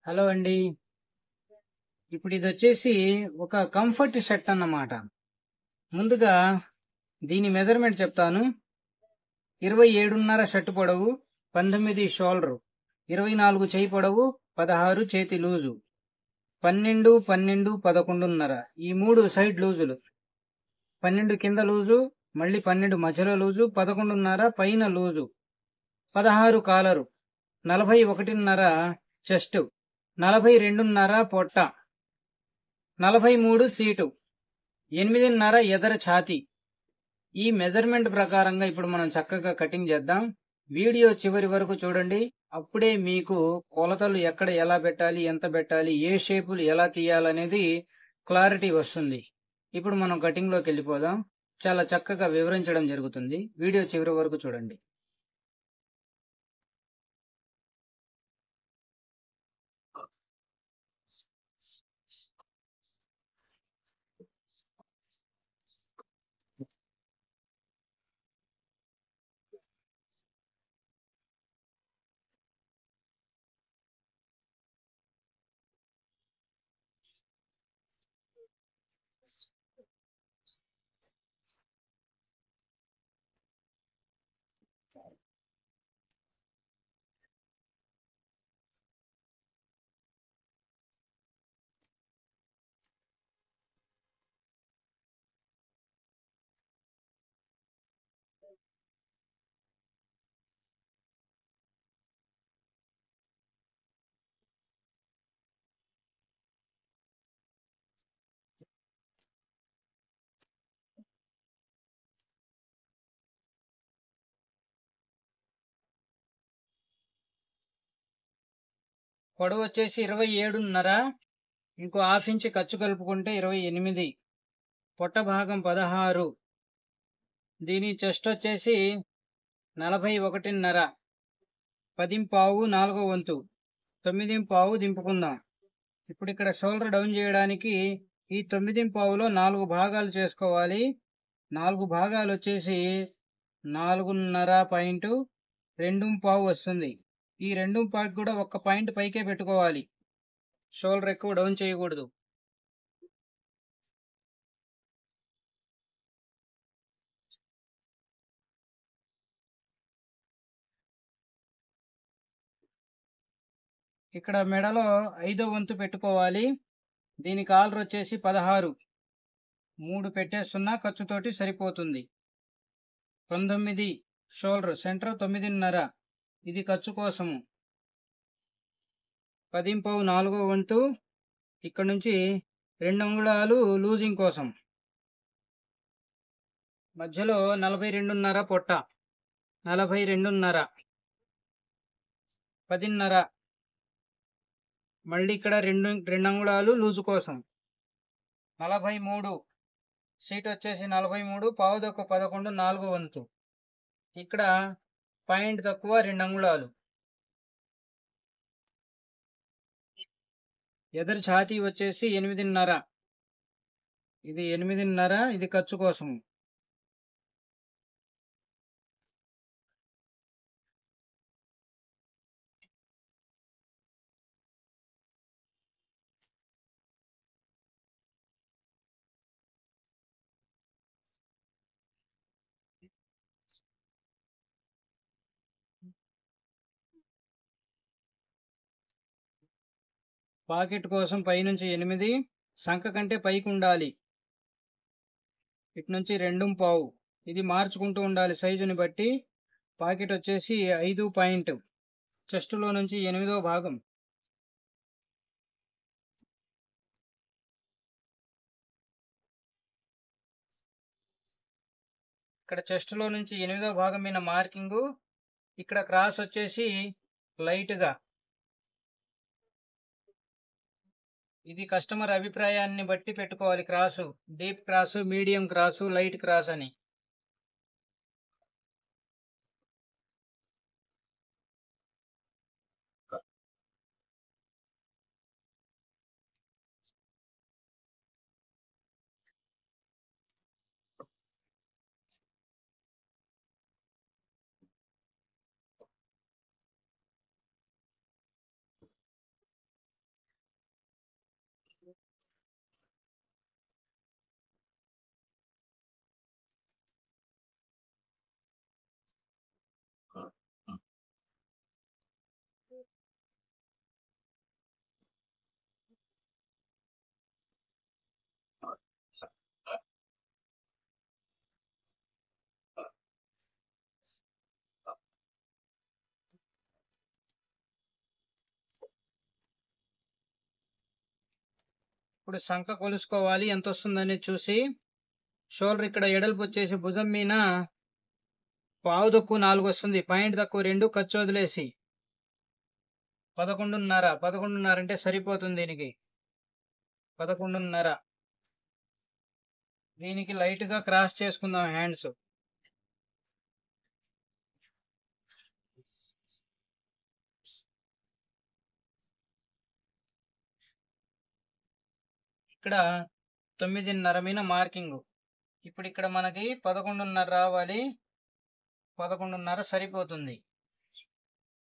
Hello అండి. ఇప్పుడు ఇది వచ్చేసి ఒక కంఫర్ట్ షర్ట్ అన్నమాట. ముందుగా దీని మెజర్మెంట్ చెప్తాను. 27.5 షర్ట్ పొడవు, 19 షోల్డర్, 24 చేయి పొడవు, 16 చేతి లూజు, 12, 12, 11.5 ఈ 3 సైడ్ లూజులు, 12 కింద లూజు, మళ్ళీ 12 మధ్యలో లూజు, 11.5 పైన లూజు, 16 కాలరు, 41.5 చెస్ట్, 42.5 పొట్ట, 43 సీటు, 8.5 ఎదర ఛాతీ. ఈ మెజర్మెంట్ ప్రకారంగా ఇప్పుడు మనం చక్కగా కటింగ్ చేద్దాం. వీడియో చివరి వరకు చూడండి. అప్పుడే మీకు కొలతలు ఎక్కడ ఎలా పెట్టాలి, ఎంత పెట్టాలి, ఏ షేపులు ఎలా తీయాలనేది క్లారిటీ వస్తుంది. ఇప్పుడు మనం కటింగ్ లోకి వెళ్ళిపోదాం. చాలా చక్కగా వివరించడం జరుగుతుంది. వీడియో చివరి వరకు చూడండి. పొడవు వచ్చేసి 27.5, ఇంకో హాఫ్ ఇంచ్ ఖర్చు కలుపుకుంటే 28, పొట్ట భాగం 16, దీని చెస్ట్ వచ్చేసి 41.5, 10 4 వంతు, 9 దింపుకుందాం. ఇప్పుడు ఇక్కడ షోల్డర్ డౌన్ చేయడానికి ఈ 9 4 భాగాలు చేసుకోవాలి. 4 భాగాలు వచ్చేసి 4.5 పాయింట్ 2 వస్తుంది. ఈ 2 కూడా ఒక్క పాయింట్ పైకే పెట్టుకోవాలి. షోల్డర్ ఎక్కువ డౌన్ చేయకూడదు. ఇక్కడ మెడలో 5వ వంతు పెట్టుకోవాలి. దీని కాలర్ వచ్చేసి 16, 3 పెట్టేస్తున్నా, ఖర్చుతోటి సరిపోతుంది. 19 షోల్డర్, సెంటర్ 9.5, ఇది ఖర్చు కోసము. 10 4వ వంతు, ఇక్కడ నుంచి 2 అంగుళాలు లూజింగ్ కోసం. మధ్యలో 42.5 పొట్ట, 42.5, 10.5, మళ్ళీ ఇక్కడ 2 అంగుళాలు లూజు కోసం. 43 సీట్ వచ్చేసి 43, పావుదొక్క 11 4వ వంతు, ఇక్కడ పాయింట్ తక్కువ 2 అంగుళాలు. ఎదరు ఛాతీ వచ్చేసి 8.5, ఇది 8.5, ఇది ఖర్చు కోసం. పాకెట్ కోసం పైనుంచి 8, సంఖ కంటే పైకి ఉండాలి. ఇటు నుంచి 2.5, ఇది మార్చుకుంటూ ఉండాలి సైజుని బట్టి. పాకెట్ వచ్చేసి 5 పాయింట్, చెస్టులో నుంచి 8వ భాగం. ఇక్కడ చెస్టులో నుంచి 8వ భాగం మీద మార్కింగు. ఇక్కడ క్రాస్ వచ్చేసి లైట్గా, ఇది కస్టమర్ అభిప్రాయాన్ని బట్టి పెట్టుకోవాలి. Cross deep cross, medium cross, light cross అని. ఇప్పుడు సంఖ కొలుసుకోవాలి ఎంత వస్తుందని చూసి. షోల్డర్ ఇక్కడ ఎడల్పు వచ్చేసి భుజం మీద పావు తక్కువ 4 వస్తుంది, పాయింట్ తక్కువ 2, ఖర్చు వదిలేసి 11.5 అంటే సరిపోతుంది. దీనికి 11.5. దీనికి లైట్ గా క్రాస్ చేసుకుందాం హ్యాండ్స్. ఇక్కడ 9.5 మీద మార్కింగ్. ఇప్పుడు ఇక్కడ మనకి 11.5 రావాలి, 11.5 సరిపోతుంది.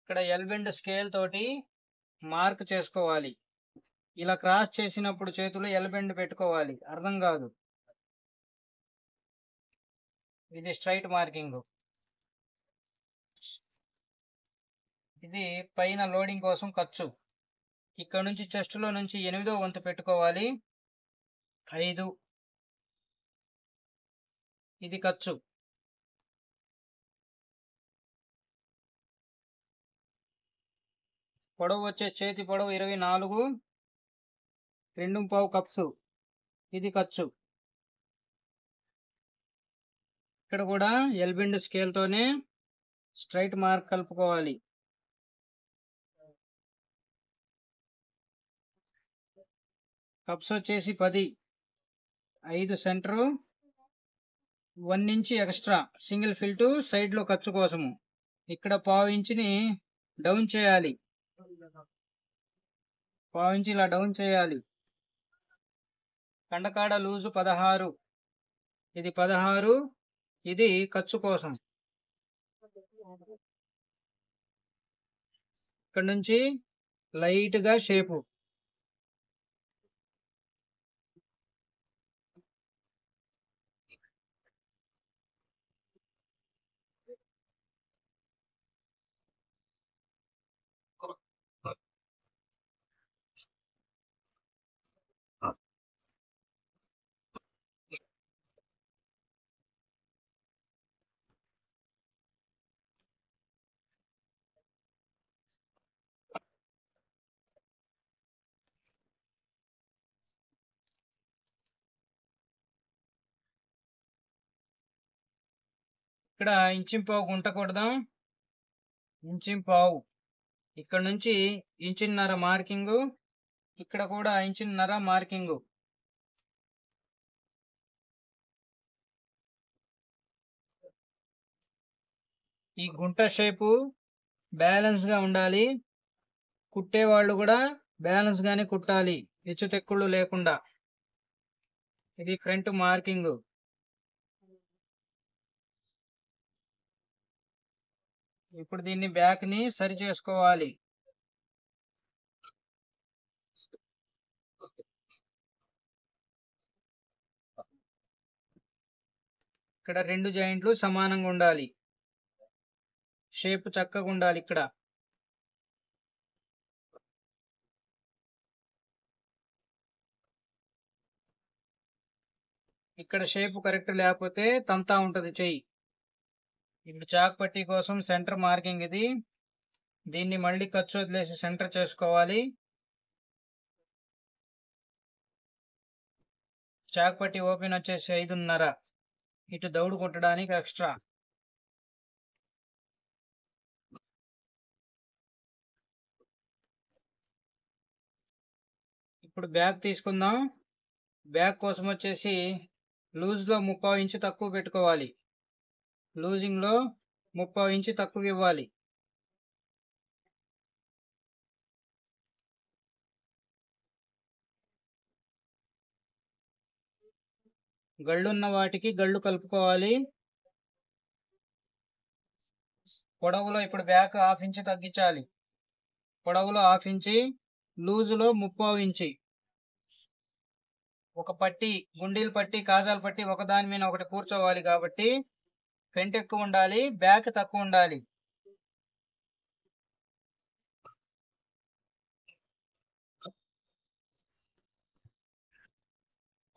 ఇక్కడ ఎల్బెండ్ స్కేల్ తోటి మార్క్ చేసుకోవాలి. ఇలా క్రాస్ చేసినప్పుడు చేతులు ఎల్బెండ్ పెట్టుకోవాలి, అర్థం కాదు. ఇది స్ట్రైట్ మార్కింగ్. ఇది పైన లోడింగ్ కోసం ఖర్చు. ఇక్కడ నుంచి చెస్ట్ లో నుంచి 8వ వంతు పెట్టుకోవాలి, 5. ఇది ఖర్చు. పొడవు వచ్చే చేతి పొడవు 24, 2.5 కప్స్. ఇది ఖర్చు. ఇక్కడ కూడా ఎల్బెండ్ స్కేల్ తోనే స్ట్రైట్ మార్క్ కలుపుకోవాలి. కప్స్ వచ్చేసి 10, 5 సెంటరు, 1 ఇంచ్ ఎక్స్ట్రా సింగిల్ ఫిల్టు సైడ్ లో ఖర్చు కోసము. ఇక్కడ పావు ఇంచుని డౌన్ చేయాలి, పావు ఇంచ్ ఇలా డౌన్ చేయాలి. కండకాడ లూజు 16, ఇది 16, ఇది ఖర్చు కోసం. ఇక్కడ నుంచి లైట్ గా షేపు. ఇక్కడ ఇంచింపావు గుంట కొడదాం, ఇంచింపావు. ఇక్కడ నుంచి 1.5 మార్కింగు, ఇక్కడ కూడా 1.5 మార్కింగు. ఈ గుంట షేపు బ్యాలెన్స్ గా ఉండాలి. కుట్టేవాళ్ళు కూడా బ్యాలెన్స్ గానే కుట్టాలి, హెచ్చు తెక్కుళ్ళు లేకుండా. ఇది ఫ్రంట్ మార్కింగ్. ఇప్పుడు దీన్ని బ్యాక్ ని సరి చేసుకోవాలి. ఇక్కడ 2 జాయింట్లు సమానంగా ఉండాలి, షేప్ చక్కగా ఉండాలి. ఇక్కడ ఇక్కడ షేప్ కరెక్ట్ లేకపోతే తంతా ఉంటది చెయ్యి. ఇప్పుడు చాక్ పట్టీ కోసం సెంటర్ మార్కింగ్ ఇది. దీన్ని మళ్ళీ ఖర్చు వదిలేసి సెంటర్ చేసుకోవాలి. చాక్ పట్టీ ఓపెన్ వచ్చేసి 5.5, ఇటు దౌడు కుట్టడానికి ఎక్స్ట్రా. ఇప్పుడు బ్యాక్ తీసుకుందాం. బ్యాక్ కోసం వచ్చేసి లూజ్ లో 3/4 ఇంచు తక్కువ పెట్టుకోవాలి, లూజింగ్ లో 3/4 ఇంచు తక్కువ ఇవ్వాలి. గళ్ళున్న వాటికి గళ్ళు కలుపుకోవాలి. పొడవులో ఇప్పుడు బ్యాక్ 1/2 ఇంచు తగ్గించాలి. పొడవులో 1/2 ఇంచి, లూజులో 3/4 ఇంచి. ఒక పట్టి, గుండీలు పట్టి, కాజాల పట్టి ఒకదాని మీద ఒకటి కూర్చోవాలి కాబట్టి ఫ్రంట్ ఎక్కువ ఉండాలి, బ్యాక్ తక్కువ ఉండాలి.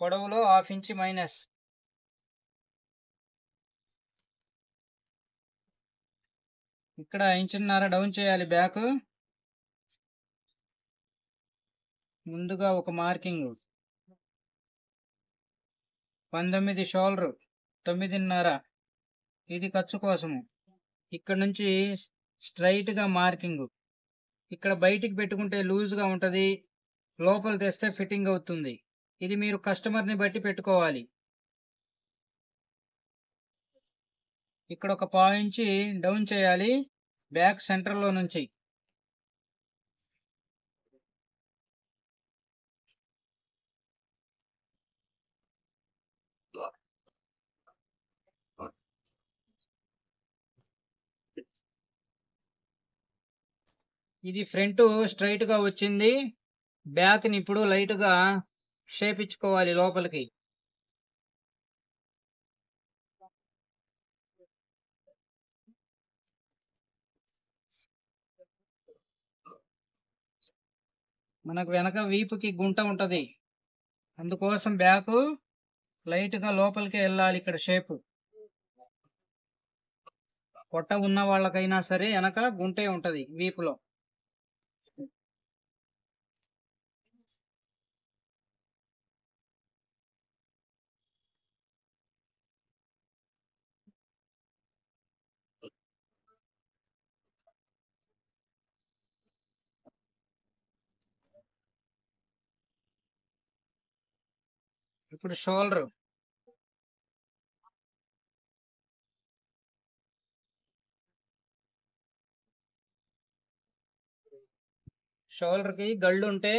పొడవులో 1/2 ఇంచి మైనస్. ఇక్కడ 1.5 డౌన్ చేయాలి బ్యాక్. ముందుగా ఒక మార్కింగ్, 19 షోల్డర్, 9.5 ఇది ఖర్చు కోసము. ఇక్కడ నుంచి స్ట్రైట్ గా మార్కింగ్. ఇక్కడ బయటికి పెట్టుకుంటే లూజ్ గా ఉంటది, లోపల తెస్తే ఫిట్టింగ్ అవుతుంది. ఇది మీరు కస్టమర్ ని బట్టి పెట్టుకోవాలి. ఇక్కడ ఒక పావు ఇంచి డౌన్ చేయాలి బ్యాక్ సెంటర్ లో నుంచి. ఇది ఫ్రంట్ స్ట్రైట్ గా వచ్చింది. బ్యాక్ ని ఇప్పుడు లైట్ గా షేప్ ఇచ్చుకోవాలి లోపలికి. మనకు వెనక వీపుకి గుంట ఉంటది, అందుకోసం బ్యాక్ లైట్ గా లోపలికి వెళ్ళాలి. ఇక్కడ షేప్ పొట్ట ఉన్న వాళ్ళకైనా సరే వెనక గుంటే ఉంటది వీపులో. ఇప్పుడు షోల్డర్. షోల్డర్ కి గళ్ళు ఉంటే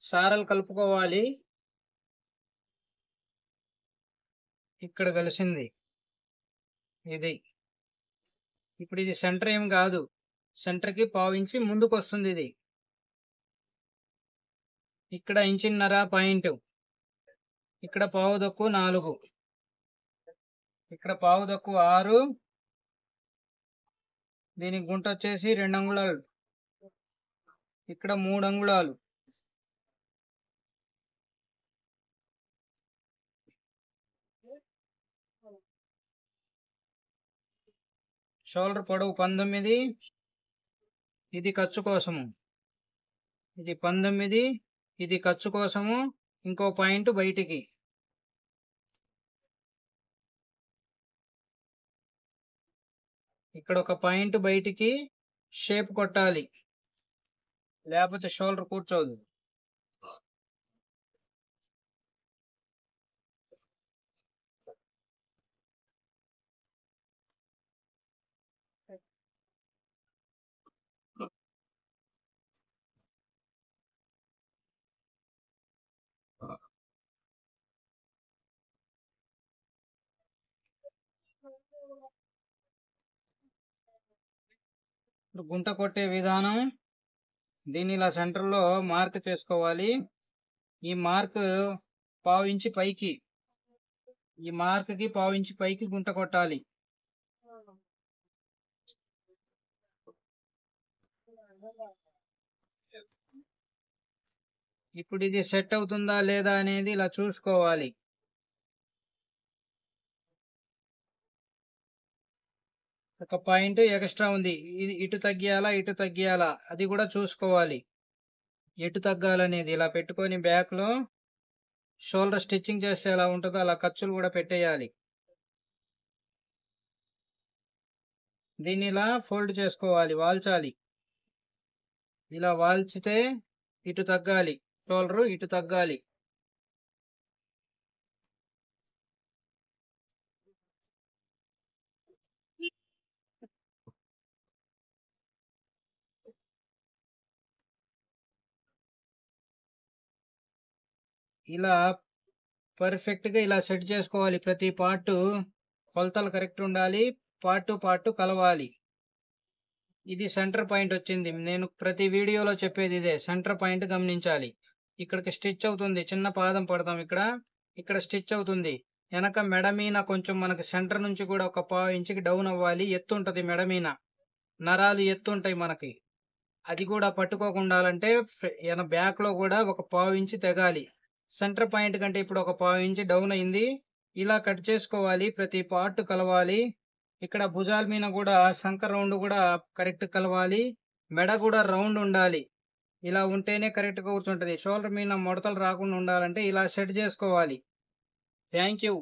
సారలు కలుపుకోవాలి. ఇక్కడ కలిసింది ఇది. ఇప్పుడు ఇది సెంటర్ ఏం కాదు, సెంటర్ కి పావు ఇంచి ముందుకు వస్తుంది ఇది. ఇక్కడ ఇంచిన్నర పాయింట్, ఇక్కడ పావు దక్కు 4, ఇక్కడ పావు దక్కు 6, దీనికి గుంట వచ్చేసి 2 అంగుళాలు, ఇక్కడ 3 అంగుళాలు. షోల్డర్ పొడవు 19, ఇది ఖర్చు కోసము. ఇది 19, ఇది ఖర్చు కోసము. ఇంకో పాయింట్ బయటికి. ఇక్కడ ఒక పాయింట్ బయటికి షేప్ కొట్టాలి, లేకపోతే షోల్డర్ కూర్చోదు. ఇప్పుడు గుంట కొట్టే విధానం, దీన్ని ఇలా సెంటర్ లో మార్క్ చేసుకోవాలి. ఈ మార్క్ పావు ఇంచి పైకి, ఈ మార్క్ కి పావు ఇంచి పైకి గుంట కొట్టాలి. ఇప్పుడు ఇది సెట్ అవుతుందా లేదా అనేది ఇలా చూసుకోవాలి. ఒక పాయింట్ ఎక్స్ట్రా ఉంది, ఇది ఇటు తగ్గియాలా ఇటు తగ్గియాలా అది కూడా చూసుకోవాలి. ఎటు తగ్గాలనేది ఇలా పెట్టుకొని బ్యాక్ లో షోల్డర్ స్టిచ్చింగ్ చేస్తే ఎలా ఉంటుందో అలా ఖర్చులు కూడా పెట్టేయాలి. దీన్ని ఇలా ఫోల్డ్ చేసుకోవాలి, వాల్చాలి. ఇలా వాల్చితే ఇటు తగ్గాలి, షోల్డర్ ఇటు తగ్గాలి. ఇలా పర్ఫెక్ట్ గా ఇలా సెట్ చేసుకోవాలి. ప్రతి పార్ట్ కొలతలు కరెక్ట్ ఉండాలి, పార్ట్ కలవాలి. ఇది సెంటర్ పాయింట్ వచ్చింది. నేను ప్రతి వీడియోలో చెప్పేది ఇదే, సెంటర్ పాయింట్ గమనించాలి. ఇక్కడికి స్టిచ్ అవుతుంది, చిన్న పాదం పడతాం ఇక్కడ, ఇక్కడ స్టిచ్ అవుతుంది. వెనక మెడ మీద కొంచెం మనకి సెంటర్ నుంచి కూడా ఒక పావు ఇంచుకి డౌన్ అవ్వాలి. ఎత్తు ఉంటది మెడ మీద, నరాలు ఎత్తు ఉంటాయి మనకి, అది కూడా పట్టుకోకుండాలంటే బ్యాక్ లో కూడా ఒక పావు ఇంచి తెగాలి. సెంటర్ పాయింట్ కంటే ఇప్పుడు ఒక పావు ఇంచి డౌన్ అయింది. ఇలా కట్ చేసుకోవాలి, ప్రతి పార్ట్ కలవాలి. ఇక్కడ భుజాల మీద కూడా సంక రౌండ్ కూడా కరెక్ట్ కలవాలి, మెడ కూడా రౌండ్ ఉండాలి. ఇలా ఉంటేనే కరెక్ట్ గా కూర్చుంటది. షోల్డర్ మీద ముడతలు రాకుండా ఉండాలంటే ఇలా సెట్ చేసుకోవాలి. Thank you.